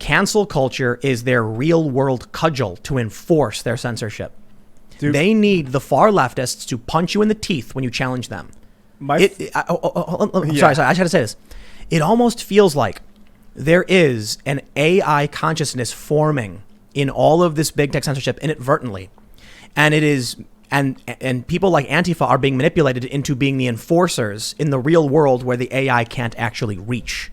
Cancel culture is their real-world cudgel to enforce their censorship. Dude. They need the far leftists to punch you in the teeth when you challenge them. Sorry, I just got to say this. It almost feels like there is an AI consciousness forming in all of this big tech censorship inadvertently. And it is, and people like Antifa are being manipulated into being the enforcers in the real world where the AI can't actually reach.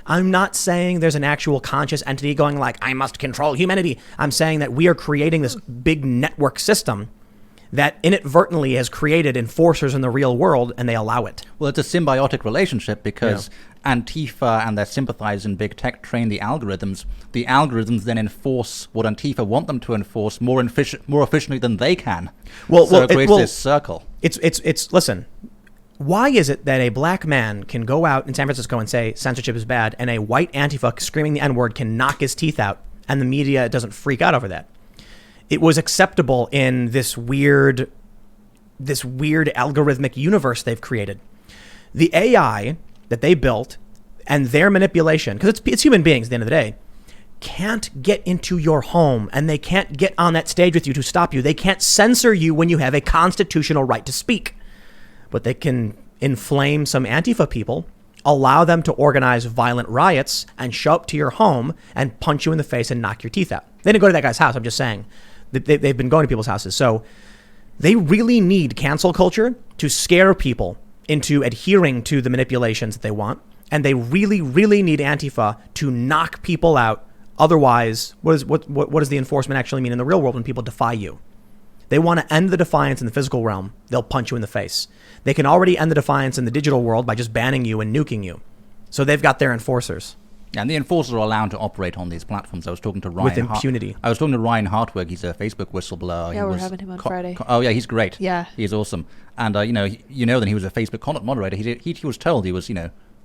I'm not saying there's an actual conscious entity going like, I must control humanity. I'm saying that we are creating this big network system that inadvertently has created enforcers in the real world, and they allow it. Well, it's a symbiotic relationship because Antifa and their sympathizers in big tech train the algorithms. The algorithms then enforce what Antifa want them to enforce more efficiently than they can. So it creates this circle. Listen, why is it that a black man can go out in San Francisco and say censorship is bad, and a white Antifa screaming the N-word can knock his teeth out, and the media doesn't freak out over that? It was acceptable in this weird algorithmic universe they've created. The AI that they built and their manipulation, because it's human beings at the end of the day, can't get into your home, and they can't get on that stage with you to stop you. They can't censor you when you have a constitutional right to speak. But they can inflame some Antifa people, allow them to organize violent riots, and show up to your home and punch you in the face and knock your teeth out. They didn't go to that guy's house. I'm just saying. They've been going to people's houses. So they really need cancel culture to scare people into adhering to the manipulations that they want. And they really, really need Antifa to knock people out. Otherwise, what does the enforcement actually mean in the real world when people defy you? They want to end the defiance in the physical realm. They'll punch you in the face. They can already end the defiance in the digital world by just banning you and nuking you. So they've got their enforcers. And the enforcers are allowed to operate on these platforms. I was talking to Ryan with impunity. I was talking to Ryan Hartwig. He's a Facebook whistleblower. Yeah, we're having him on Friday. Oh yeah, he's great. Yeah, he's awesome. And that he was a Facebook content moderator. He was told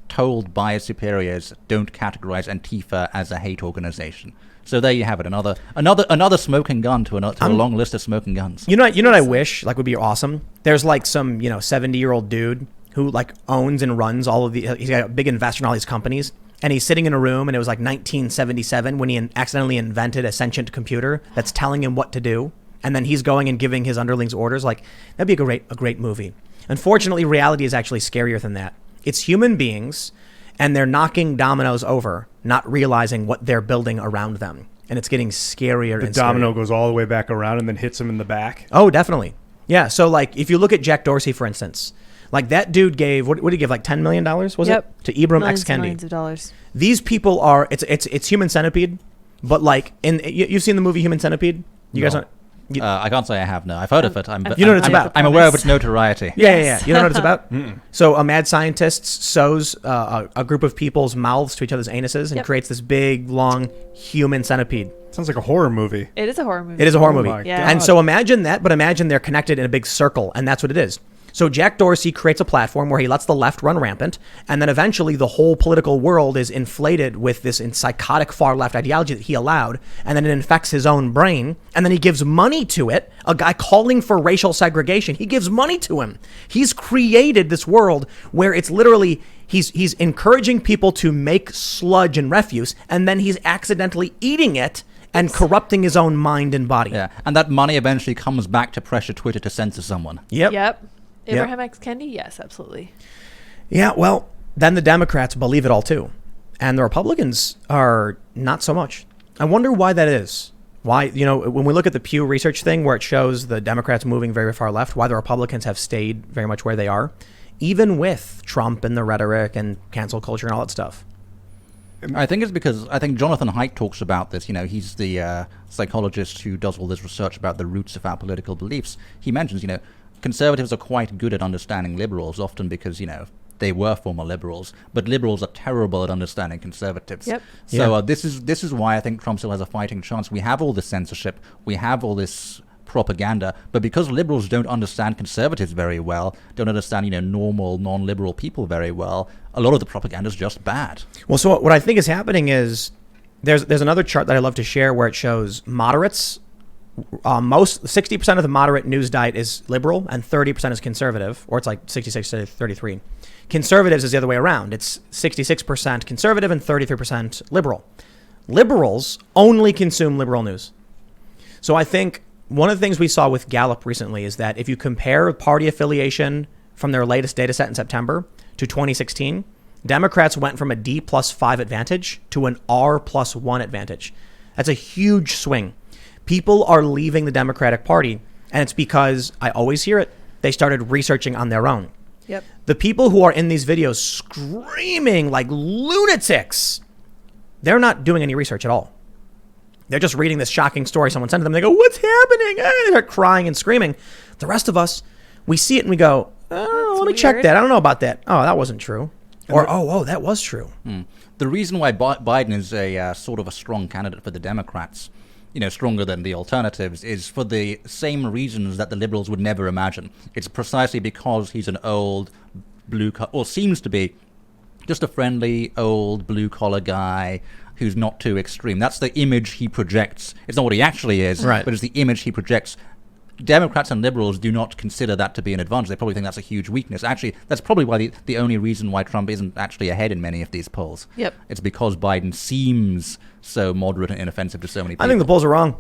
told by his superiors, don't categorize Antifa as a hate organization. So there you have it. Another smoking gun to a long list of smoking guns. You know what I wish would be awesome? There's some 70-year-old dude who owns and runs all of he's got a big investor in all these companies. And he's sitting in a room, and it was 1977 when he accidentally invented a sentient computer that's telling him what to do. And then he's going and giving his underlings orders. That'd be a great movie. Unfortunately, reality is actually scarier than that. It's human beings, and they're knocking dominoes over, not realizing what they're building around them. And it's getting scarier and scarier. The domino goes all the way back around and then hits him in the back. Oh, definitely. Yeah, so if you look at Jack Dorsey, for instance, that dude gave, what did he give, $10 million, was it? To Ibram X. Kendi. Millions of dollars. These people are, it's Human Centipede, but you've seen the movie Human Centipede? You guys don't? I can't say I have, no. I've heard of it. You know what it's about. I'm aware of its notoriety. Yeah. You know what it's about? So a mad scientist sews a group of people's mouths to each other's anuses and creates this big, long human centipede. Sounds like a horror movie. It is a horror movie. It is a horror movie. Yeah. And so imagine that, but imagine they're connected in a big circle, and that's what it is. So Jack Dorsey creates a platform where he lets the left run rampant, and then eventually the whole political world is inflated with this psychotic far left ideology that he allowed, and then it infects his own brain, and then he gives money to it. A guy calling for racial segregation, he gives money to him. He's created this world where it's literally he's encouraging people to make sludge and refuse, and then he's accidentally eating it and corrupting his own mind and body. Yeah, and that money eventually comes back to pressure Twitter to censor someone. Yep. Abraham X. Kendi? Yes, absolutely. Yeah, well, then the Democrats believe it all too. And the Republicans are not so much. I wonder why that is. Why, when we look at the Pew Research thing where it shows the Democrats moving very far left, why the Republicans have stayed very much where they are, even with Trump and the rhetoric and cancel culture and all that stuff. I think it's because Jonathan Haidt talks about this. He's the psychologist who does all this research about the roots of our political beliefs. He mentions, conservatives are quite good at understanding liberals, often because, they were former liberals, but liberals are terrible at understanding conservatives. Yep. So this is why I think Trump still has a fighting chance. We have all this censorship, we have all this propaganda, but because liberals don't understand conservatives very well, don't understand, normal, non-liberal people very well, a lot of the propaganda is just bad. Well, so what I think is happening is there's another chart that I love to share where it shows moderates. 60% of the moderate news diet is liberal and 30% is conservative, or it's 66 to 33. Conservatives is the other way around. It's 66% conservative and 33% liberal. Liberals only consume liberal news. So I think one of the things we saw with Gallup recently is that if you compare party affiliation from their latest data set in September to 2016, Democrats went from a D+5 advantage to an R+1 advantage. That's a huge swing. People are leaving the Democratic Party, and it's because, I always hear it, they started researching on their own. Yep. The people who are in these videos screaming like lunatics, they're not doing any research at all. They're just reading this shocking story someone sent to them. They go, what's happening? They start crying and screaming. The rest of us, we see it and we go, oh, let me check weird. that. I don't know about that. Oh, that wasn't true. Or, oh, that was true. The reason why Biden is a sort of a strong candidate for the Democrats, stronger than the alternatives, is for the same reasons that the liberals would never imagine. It's precisely because he's an old seems to be just a friendly old blue collar guy who's not too extreme. That's the image he projects. It's not what he actually is, Right. but it's the image he projects. Democrats and liberals do not consider that to be an advantage. They probably think that's a huge weakness. Actually, that's probably why the only reason why Trump isn't actually ahead in many of these polls. Yep. It's because Biden seems so moderate and inoffensive to so many people. I think the polls are wrong.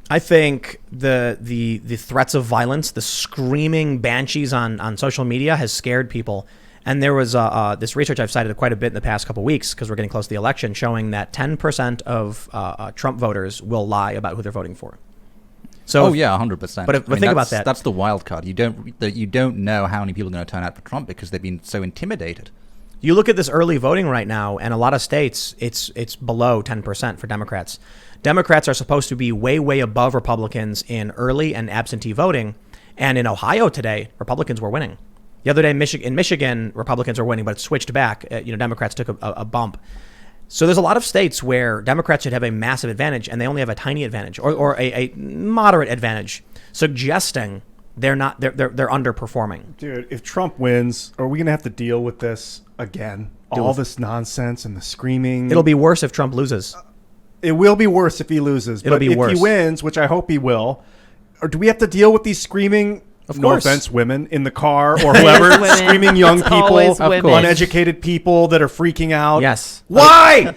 I think the threats of violence, the screaming banshees on social media has scared people. And there was this research I've cited quite a bit in the past couple of weeks because we're getting close to the election, showing that 10% of Trump voters will lie about who they're voting for. So, 100%. But think about that. That's the wild card. You don't know how many people are going to turn out for Trump because they've been so intimidated. You look at this early voting right now, and a lot of states, it's below 10% for Democrats. Democrats are supposed to be way, way above Republicans in early and absentee voting. And in Ohio today, Republicans were winning. The other day in Michigan, Republicans were winning, but it switched back. Democrats took a bump. So there's a lot of states where Democrats should have a massive advantage, and they only have a tiny advantage or a moderate advantage, suggesting they're underperforming. Dude, if Trump wins, are we going to have to deal with this again? All this nonsense and the screaming. It'll be worse if Trump loses. It will be worse if he loses. It'll but be if worse. he wins, which I hope he will, or do we have to deal with these screaming, Of no course. offense, women in the car or whoever, Women. screaming young It's people, always women. uneducated people that are freaking out? Yes. Why?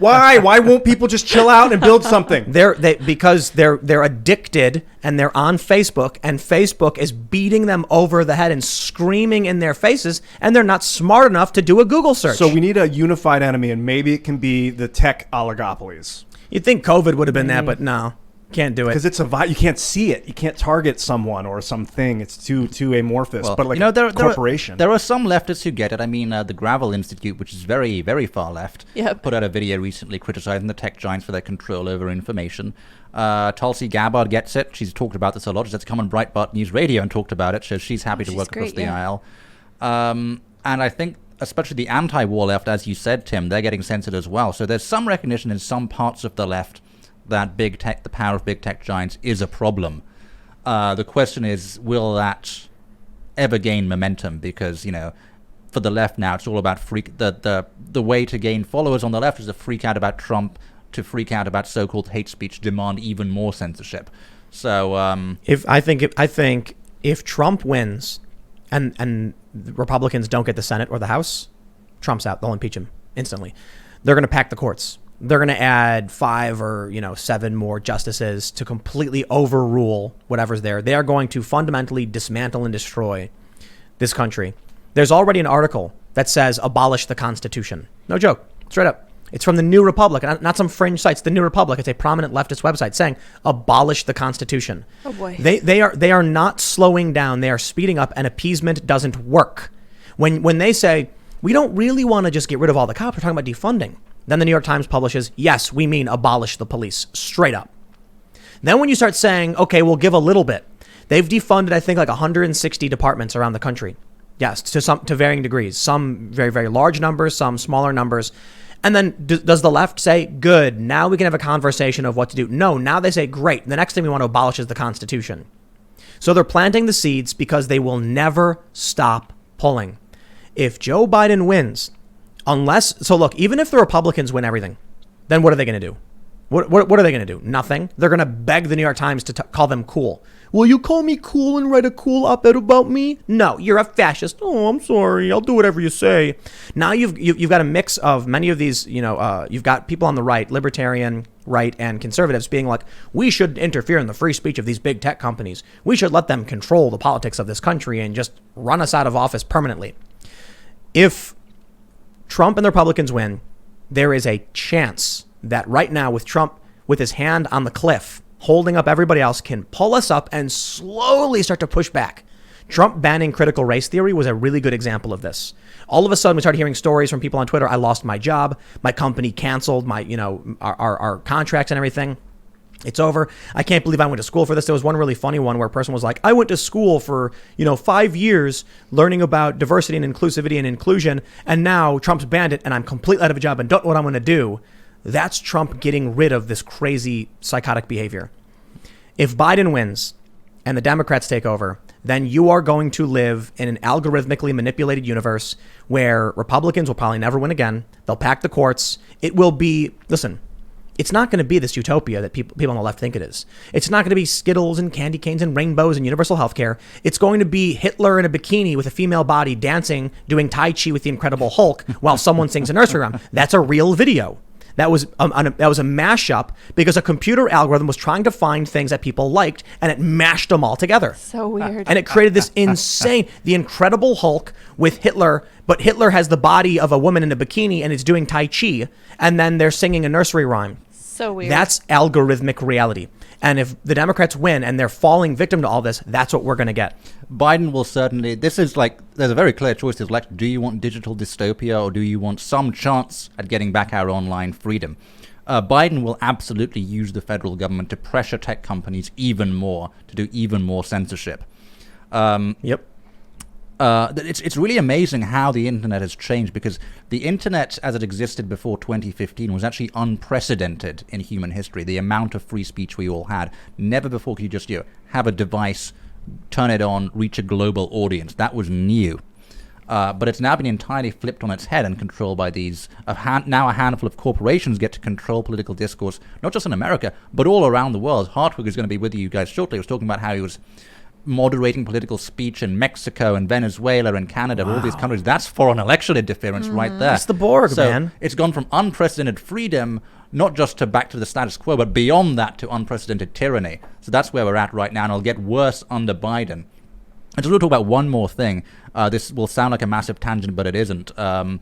Why won't people just chill out and build something? Because they're addicted and they're on Facebook, and Facebook is beating them over the head and screaming in their faces, and they're not smart enough to do a Google search. So we need a unified enemy, and maybe it can be the tech oligopolies. You'd think COVID would have been that, but no, can't do it. Because it's you can't see it. You can't target someone or something. It's too amorphous. Well, but like there a corporation. There are some leftists who get it. I mean, the Gravel Institute, which is very, very far left, Yep. put out a video recently criticizing the tech giants for their control over information. Tulsi Gabbard gets it. She's talked about this a lot. She's come on Breitbart News Radio and talked about it, so she's happy to she's work across great, the yeah. aisle. And I think, especially the anti-war left, as you said, Tim, they're getting censored as well. So there's some recognition in some parts of the left that big tech, the power of big tech giants, is a problem. The question is, will that ever gain momentum? Because, for the left now, it's all about the way to gain followers on the left is to freak out about Trump, to freak out about so-called hate speech, demand even more censorship. So I think if Trump wins and the Republicans don't get the Senate or the House, Trump's out. They'll impeach him instantly. They're going to pack the courts. They're going to add 5 or 7 more justices to completely overrule whatever's there. They are going to fundamentally dismantle and destroy this country. There's already an article that says abolish the Constitution. No joke. Straight up. It's from the New Republic, not some fringe sites. The New Republic. It's a prominent leftist website saying abolish the Constitution. Oh boy. They are not slowing down. They are speeding up, and appeasement doesn't work. When they say we don't really want to just get rid of all the cops, we're talking about defunding. Then the New York Times publishes, yes, we mean abolish the police, straight up. Then when you start saying, okay, we'll give a little bit. They've defunded, I think, like 160 departments around the country. Yes, to varying degrees. Some very, very large numbers, some smaller numbers. And then does the left say, good, now we can have a conversation of what to do? No, now they say, great, the next thing we want to abolish is the Constitution. So they're planting the seeds because they will never stop pulling. If Joe Biden wins, look, even if the Republicans win everything, then what are they going to do? What are they going to do? Nothing. They're going to beg the New York Times to call them cool. will you call me cool and write a cool op-ed about me? No, you're a fascist. Oh, I'm sorry. I'll do whatever you say. Now you've got a mix of many of these, you've got people on the right, libertarian, right, and conservatives being like, we should interfere in the free speech of these big tech companies. We should let them control the politics of this country and just run us out of office permanently. If Trump and the Republicans win, there is a chance that right now with Trump with his hand on the cliff, holding up everybody else, can pull us up and slowly start to push back. Trump banning critical race theory was a really good example of this. All of a sudden, we started hearing stories from people on Twitter. I lost my job. My company canceled my, our contracts and everything. It's over. I can't believe I went to school for this. There was one really funny one where a person was like, I went to school for, 5 years learning about diversity and inclusivity and inclusion. And now Trump's banned it and I'm completely out of a job and don't know what I'm going to do. That's Trump getting rid of this crazy psychotic behavior. If Biden wins and the Democrats take over, then you are going to live in an algorithmically manipulated universe where Republicans will probably never win again. They'll pack the courts. It will be, listen, it's not going to be this utopia that people on the left think it is. It's not going to be Skittles and candy canes and rainbows and universal health care. It's going to be Hitler in a bikini with a female body dancing, doing Tai Chi with the Incredible Hulk while someone sings a nursery rhyme. That's a real video. That was a mashup because a computer algorithm was trying to find things that people liked and it mashed them all together. So weird. And it created this insane, the Incredible Hulk with Hitler, but Hitler has the body of a woman in a bikini and is doing Tai Chi, and then they're singing a nursery rhyme. So weird. That's algorithmic reality. And if the Democrats win and they're falling victim to all this, that's what we're going to get. Biden will certainly, this is like, there's a very clear choice to elect. Do you want digital dystopia or do you want some chance at getting back our online freedom? Biden will absolutely use the federal government to pressure tech companies even more, to do even more censorship. Yep. It's really amazing how the internet has changed, because the internet as it existed before 2015 was actually unprecedented in human history. The amount of free speech we all had. Never before could you just have a device, turn it on, reach a global audience. That was new. But it's now been entirely flipped on its head and controlled by these. Now a handful of corporations get to control political discourse, not just in America, but all around the world. Hartwig is going to be with you guys shortly. He was talking about how he was moderating political speech in Mexico and Venezuela and Canada, all these countries. That's foreign election interference right there. It's the Borg, man. It's gone from unprecedented freedom, not just to back to the status quo, but beyond that to unprecedented tyranny. So that's where we're at right now, and it'll get worse under Biden. I just want to talk about one more thing. This will sound like a massive tangent, but it isn't. The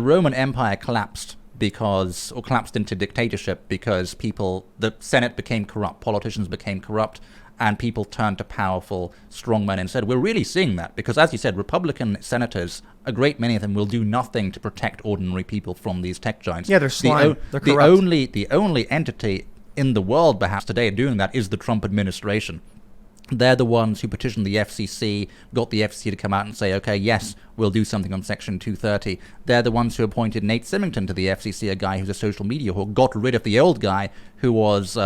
Roman Empire collapsed collapsed into dictatorship because the Senate became corrupt, politicians became corrupt, and people turned to powerful strongmen instead. We're really seeing that because, as you said, Republican senators, a great many of them, will do nothing to protect ordinary people from these tech giants. Yeah, they're slime. They're corrupt. The only entity in the world, perhaps, today doing that is the Trump administration. They're the ones who petitioned the FCC, got the FCC to come out and say, okay, yes, we'll do something on Section 230. They're the ones who appointed Nate Symington to the FCC, a guy who's a social media whore, got rid of the old guy who was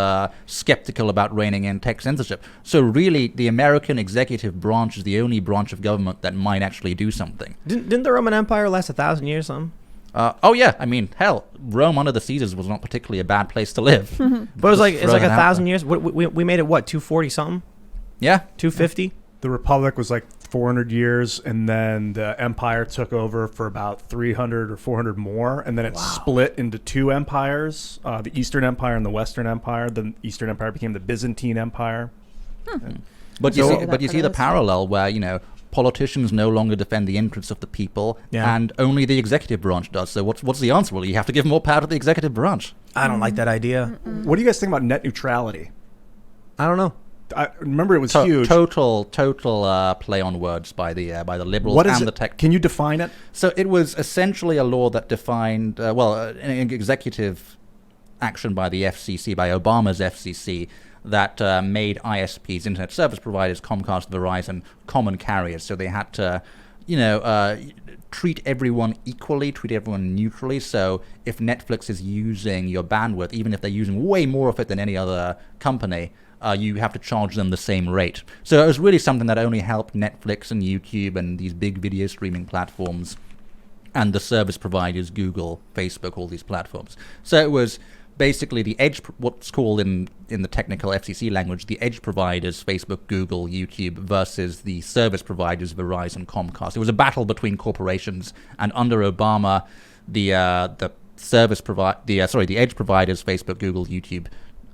skeptical about reining in tech censorship. So really, the American executive branch is the only branch of government that might actually do something. Didn't the Roman Empire last 1,000 years, something? Oh yeah, I mean, hell, Rome under the Caesars was not particularly a bad place to live. But it's like 1,000 years. We made it, 240 something? Yeah. 250? The Republic was like 400 years, and then the Empire took over for about 300 or 400 more, and then it split into two empires, the Eastern Empire and the Western Empire. The Eastern Empire became the Byzantine Empire. But you see the parallel where, politicians no longer defend the interests of the people, and only the executive branch does. So what's the answer? Well, you have to give more power to the executive branch. I don't like that idea. What do you guys think about net neutrality? I don't know. I remember it was huge. Total play on words by the liberals and the tech. Can you define it? So it was essentially a law that defined, an executive action by the FCC, by Obama's FCC, that made ISPs, internet service providers, Comcast, Verizon, common carriers. So they had to, treat everyone equally, treat everyone neutrally. So if Netflix is using your bandwidth, even if they're using way more of it than any other company, you have to charge them the same rate. So it was really something that only helped Netflix and YouTube and these big video streaming platforms and the service providers, Google, Facebook, all these platforms. So it was basically the edge, what's called in the technical FCC language, the edge providers, Facebook, Google, YouTube, versus the service providers, Verizon, Comcast. It was a battle between corporations, and under Obama, the edge providers, Facebook, Google, YouTube,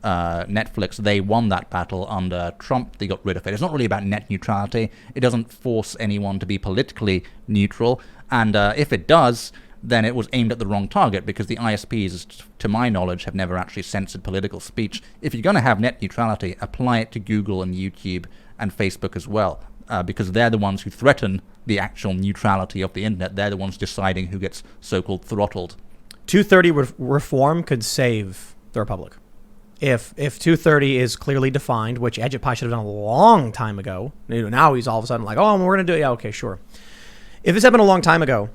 Netflix, they won that battle. Under Trump, they got rid of it. It's not really about net neutrality. It doesn't force anyone to be politically neutral, and if it does, then it was aimed at the wrong target, because the ISPs, to my knowledge, have never actually censored political speech. If you're going to have net neutrality, apply it to Google and YouTube and Facebook as well, because they're the ones who threaten the actual neutrality of the internet. They're the ones deciding who gets so-called throttled. 230 reform could save the Republic. If 230 is clearly defined, which Edgepie should have done a long time ago. Now he's all of a sudden like, oh, we're going to do it. Yeah, okay, sure. If this happened a long time ago,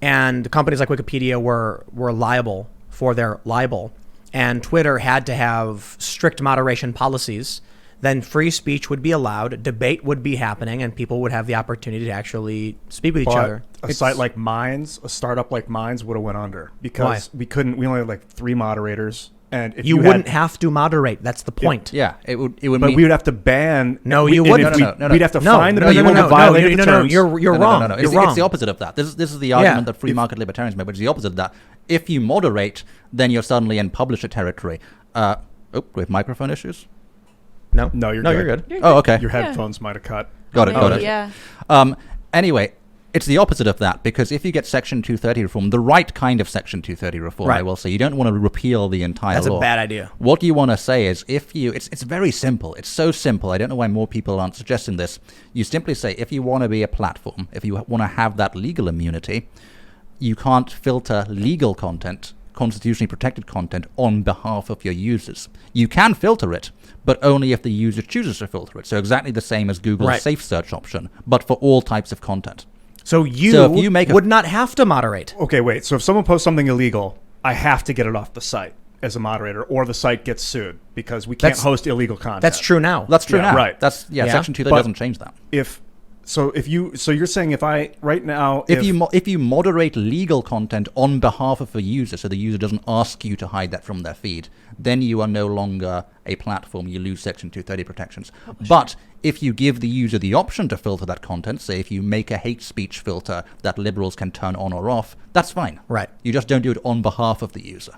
and companies like Wikipedia were liable for their libel, and Twitter had to have strict moderation policies, then free speech would be allowed, debate would be happening, and people would have the opportunity to actually speak with each other. A site like Minds, a startup like Minds, would have went under because Why? we only had like 3 moderators. And if you wouldn't have to moderate. That's the point. Yeah, it would. But mean, we would have to ban. No, you wouldn't. No. We'd have to find them. No, you're wrong. No. You're wrong. It's the opposite of that. This is the argument that free market libertarians make, which is the opposite of that. If you moderate, then you're suddenly in publisher territory. Do we have microphone issues? You're good. Oh, okay. Your headphones might have cut. Got it. Yeah. Anyway, it's the opposite of that, because if you get Section 230 reform, the right kind of Section 230 reform, right. I will say, you don't want to repeal the entire law. That's a bad idea. What you want to say is, it's very simple. It's so simple. I don't know why more people aren't suggesting this. You simply say, if you want to be a platform, if you want to have that legal immunity, you can't filter legal content, constitutionally protected content, on behalf of your users. You can filter it, but only if the user chooses to filter it. So exactly the same as Google's safe search option, but for all types of content. So if you would not have to moderate. Okay, wait. So if someone posts something illegal, I have to get it off the site as a moderator, or the site gets sued because we can't host illegal content. That's true now. That's true now. Right. Section 230 doesn't change that. So you're saying if you moderate legal content on behalf of a user, so the user doesn't ask you to hide that from their feed, then you are no longer a platform. You lose Section 230 protections. But if you give the user the option to filter that content, say if you make a hate speech filter that liberals can turn on or off, that's fine. Right. You just don't do it on behalf of the user.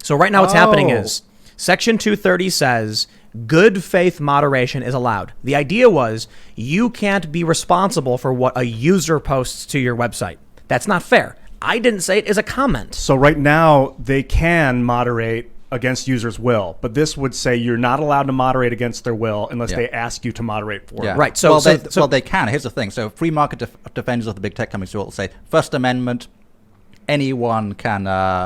So right now what's happening is Section 230 says good faith moderation is allowed. The idea was you can't be responsible for what a user posts to your website. That's not fair. I didn't say it as a comment. So right now they can moderate against users' will, but this would say you're not allowed to moderate against their will unless they ask you to moderate for them. Right. So they can. Here's the thing. So free market defenders of the big tech companies will say First Amendment, anyone can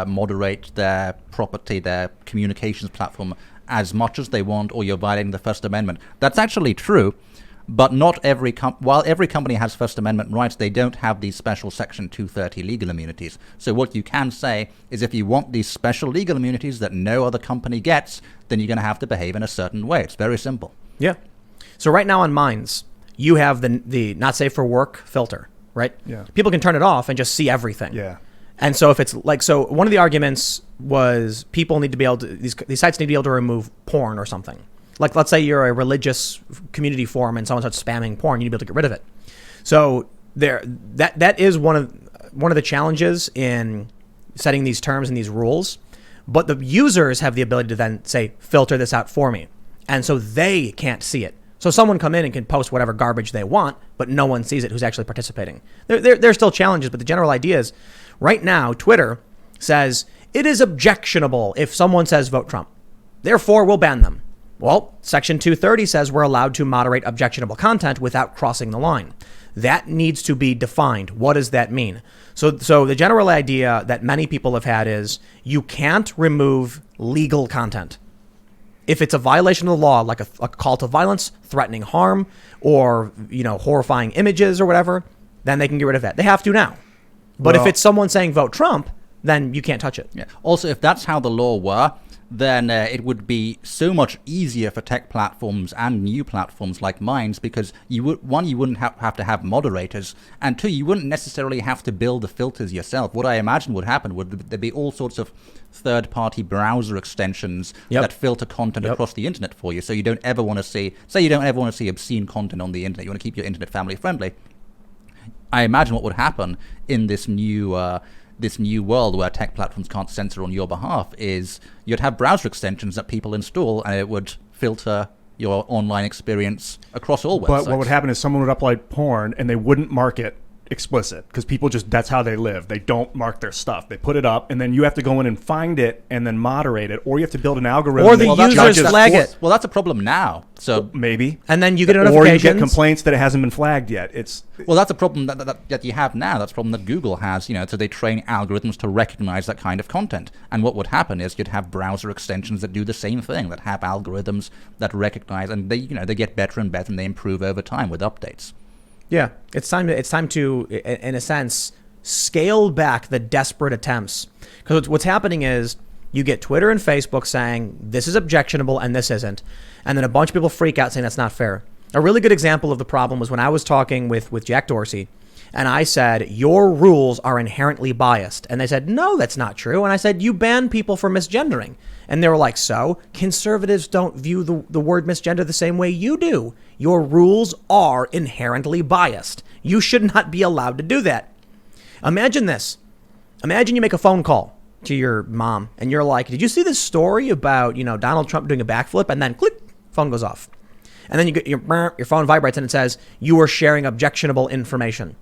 moderate their property, their communications platform as much as they want, or you're violating the First Amendment. That's actually true, but not every while every company has First Amendment rights, they don't have these special Section 230 legal immunities. So what you can say is if you want these special legal immunities that no other company gets, then you're going to have to behave in a certain way. It's very simple. Yeah. So right now on Minds, you have the not safe for work filter, right? Yeah. People can turn it off and just see everything. Yeah. And so if it's so one of the arguments was people need to be able to, these sites need to be able to remove porn or something. Like, let's say you're a religious community forum and someone starts spamming porn, you need to be able to get rid of it. So that is one of the challenges in setting these terms and these rules. But the users have the ability to then say, filter this out for me. And so they can't see it. So someone come in and can post whatever garbage they want, but no one sees it who's actually participating. There's still challenges, but the general idea is right now, Twitter says it is objectionable if someone says vote Trump. Therefore, we'll ban them. Well, Section 230 says we're allowed to moderate objectionable content without crossing the line. That needs to be defined. What does that mean? So the general idea that many people have had is you can't remove legal content. If it's a violation of the law, like a call to violence, threatening harm, or horrifying images or whatever, then they can get rid of that. They have to now. But if it's someone saying vote Trump, then you can't touch it. Yeah. Also, if that's how the law were, then it would be so much easier for tech platforms and new platforms like mine, because you wouldn't have to have moderators, and two, you wouldn't necessarily have to build the filters yourself. What I imagine would happen would there'd be all sorts of third-party browser extensions that filter content across the internet for you, so you don't ever want to see, obscene content on the internet. You want to keep your internet family friendly. I imagine what would happen in this new world where tech platforms can't censor on your behalf is you'd have browser extensions that people install, and it would filter your online experience across all websites. But what would happen is someone would upload porn and they wouldn't mark it explicit, because people just, that's how they live. They don't mark their stuff. They put it up, and then you have to go in and find it and then moderate it, or you have to build an algorithm. Or the users flag it. Well, that's a problem now. So maybe. And then you get notifications. Or you get complaints that it hasn't been flagged yet. Well, that's a problem that you have now. That's a problem that Google has, so they train algorithms to recognize that kind of content. And what would happen is you'd have browser extensions that do the same thing, that have algorithms that recognize, and they get better and better, and they improve over time with updates. Yeah, it's time to, in a sense, scale back the desperate attempts. Because what's happening is you get Twitter and Facebook saying this is objectionable and this isn't, and then a bunch of people freak out saying that's not fair. A really good example of the problem was when I was talking with Jack Dorsey, and I said, your rules are inherently biased. And they said, no, that's not true. And I said, you ban people for misgendering. And they were like, so? Conservatives don't view the word misgender the same way you do. Your rules are inherently biased. You should not be allowed to do that. Imagine this. Imagine you make a phone call to your mom, and you're like, did you see this story about, Donald Trump doing a backflip? And then click, phone goes off. And then you get your phone vibrates and it says, you are sharing objectionable information.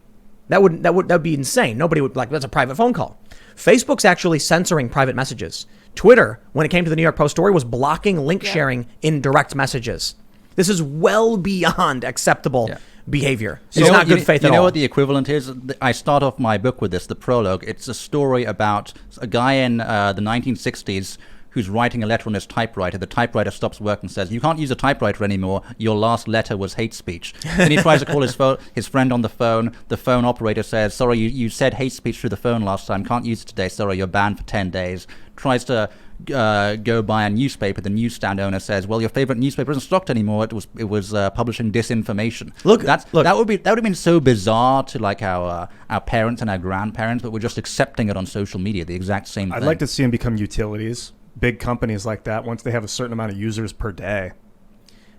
That would be insane. Nobody would that's a private phone call. Facebook's actually censoring private messages. Twitter, when it came to the New York Post story, was blocking link sharing in direct messages. This is well beyond acceptable behavior. It's not good faith at all. You know what the equivalent is? I start off my book with this, the prologue. It's a story about a guy in the 1960s who's writing a letter on his typewriter. The typewriter stops work and says, you can't use a typewriter anymore. Your last letter was hate speech. Then he tries to call his friend on the phone. The phone operator says, sorry, you said hate speech through the phone last time. Can't use it today. Sorry, you're banned for 10 days. Tries to go buy a newspaper. The newsstand owner says, well, your favorite newspaper isn't stocked anymore. It was publishing disinformation. That would have been so bizarre to our parents and our grandparents, but we're just accepting it on social media, the exact same thing. I'd like to see them become utilities. Big companies like that, once they have a certain amount of users per day.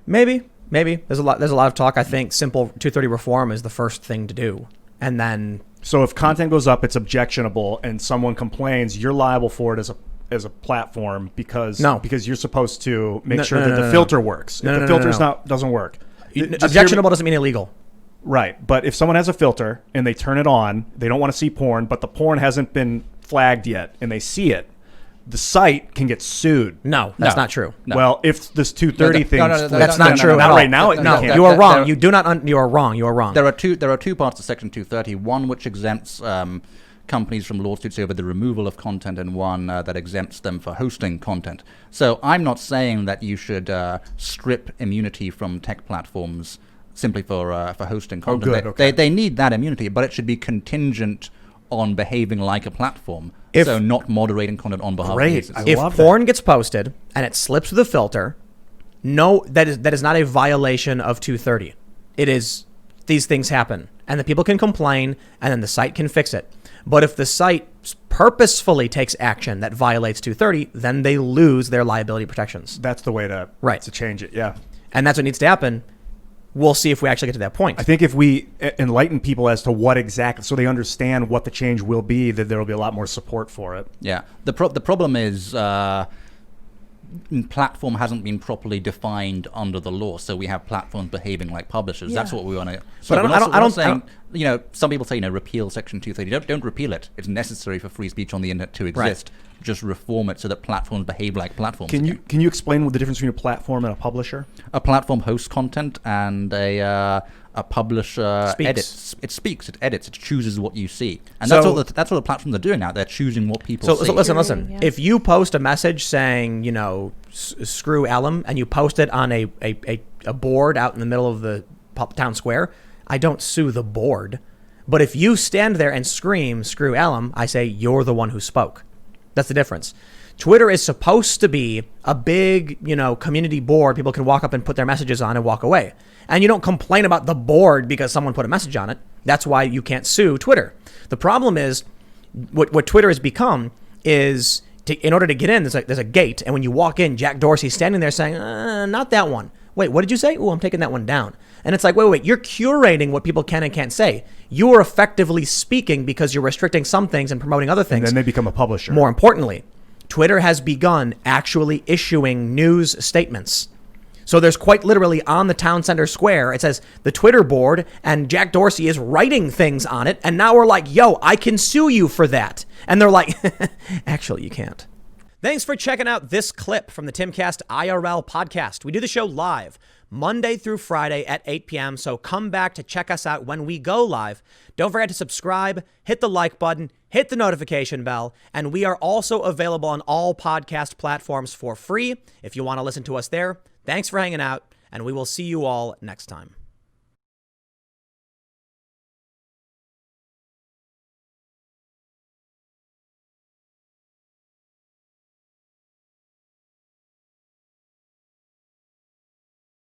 Maybe there's a lot of talk. I think simple 230 reform is the first thing to do, and then so if content goes up, it's objectionable, and someone complains, you're liable for it as a platform because you're supposed to make sure that the filter works. If the filter's doesn't work, objectionable doesn't mean illegal. Right, but if someone has a filter and they turn it on, they don't want to see porn, but the porn hasn't been flagged yet, and they see it, the site can get sued. No, that's not true. No. Well, if this 230 thing, that's not true. Not right now. You are wrong. You do not. You are wrong. You are wrong. There are two parts to Section 230. One which exempts companies from lawsuits over the removal of content, and one that exempts them for hosting content. So I'm not saying that you should strip immunity from tech platforms simply for hosting content. Oh, good. They need that immunity, but it should be contingent on behaving like a platform. So not moderating content on behalf of users. If porn gets posted and it slips through the filter, no, that is not a violation of 230. It is, these things happen, and the people can complain, and then the site can fix it. But if the site purposefully takes action that violates 230, then they lose their liability protections. That's the way to change it. Yeah, and that's what needs to happen. We'll see if we actually get to that point. I think if we enlighten people as to what exactly, so they understand what the change will be, that there will be a lot more support for it. Yeah. The problem is platform hasn't been properly defined under the law, so we have platforms behaving like publishers. Yeah. That's what we want to. But I don't. Some people say, repeal Section 230. Don't repeal it. It's necessary for free speech on the internet to exist. Right. Just reform it so that platforms behave like platforms. Can you explain what the difference between a platform and a publisher? A platform hosts content, and a publisher edits. It speaks. It edits. It chooses what you see, and that's what the platforms are doing now. They're choosing what people see. So listen. Yeah. If you post a message saying screw Ellum, and you post it on a board out in the middle of the town square, I don't sue the board. But if you stand there and scream screw Ellum, I say you're the one who spoke. That's the difference. Twitter is supposed to be a big, community board people can walk up and put their messages on and walk away. And you don't complain about the board because someone put a message on it. That's why you can't sue Twitter. The problem is what Twitter has become is in order to get in, there's a gate. And when you walk in, Jack Dorsey's standing there saying, not that one. Wait, what did you say? Oh, I'm taking that one down. And it's like, wait, you're curating what people can and can't say. You are effectively speaking because you're restricting some things and promoting other things. And then they become a publisher. More importantly, Twitter has begun actually issuing news statements. So there's quite literally on the town center square, it says the Twitter board and Jack Dorsey is writing things on it. And now we're like, yo, I can sue you for that. And they're like, actually, you can't. Thanks for checking out this clip from the Timcast IRL podcast. We do the show live Monday through Friday at 8 p.m. So come back to check us out when we go live. Don't forget to subscribe, hit the like button, hit the notification bell, and we are also available on all podcast platforms for free if you want to listen to us there. Thanks for hanging out, and we will see you all next time.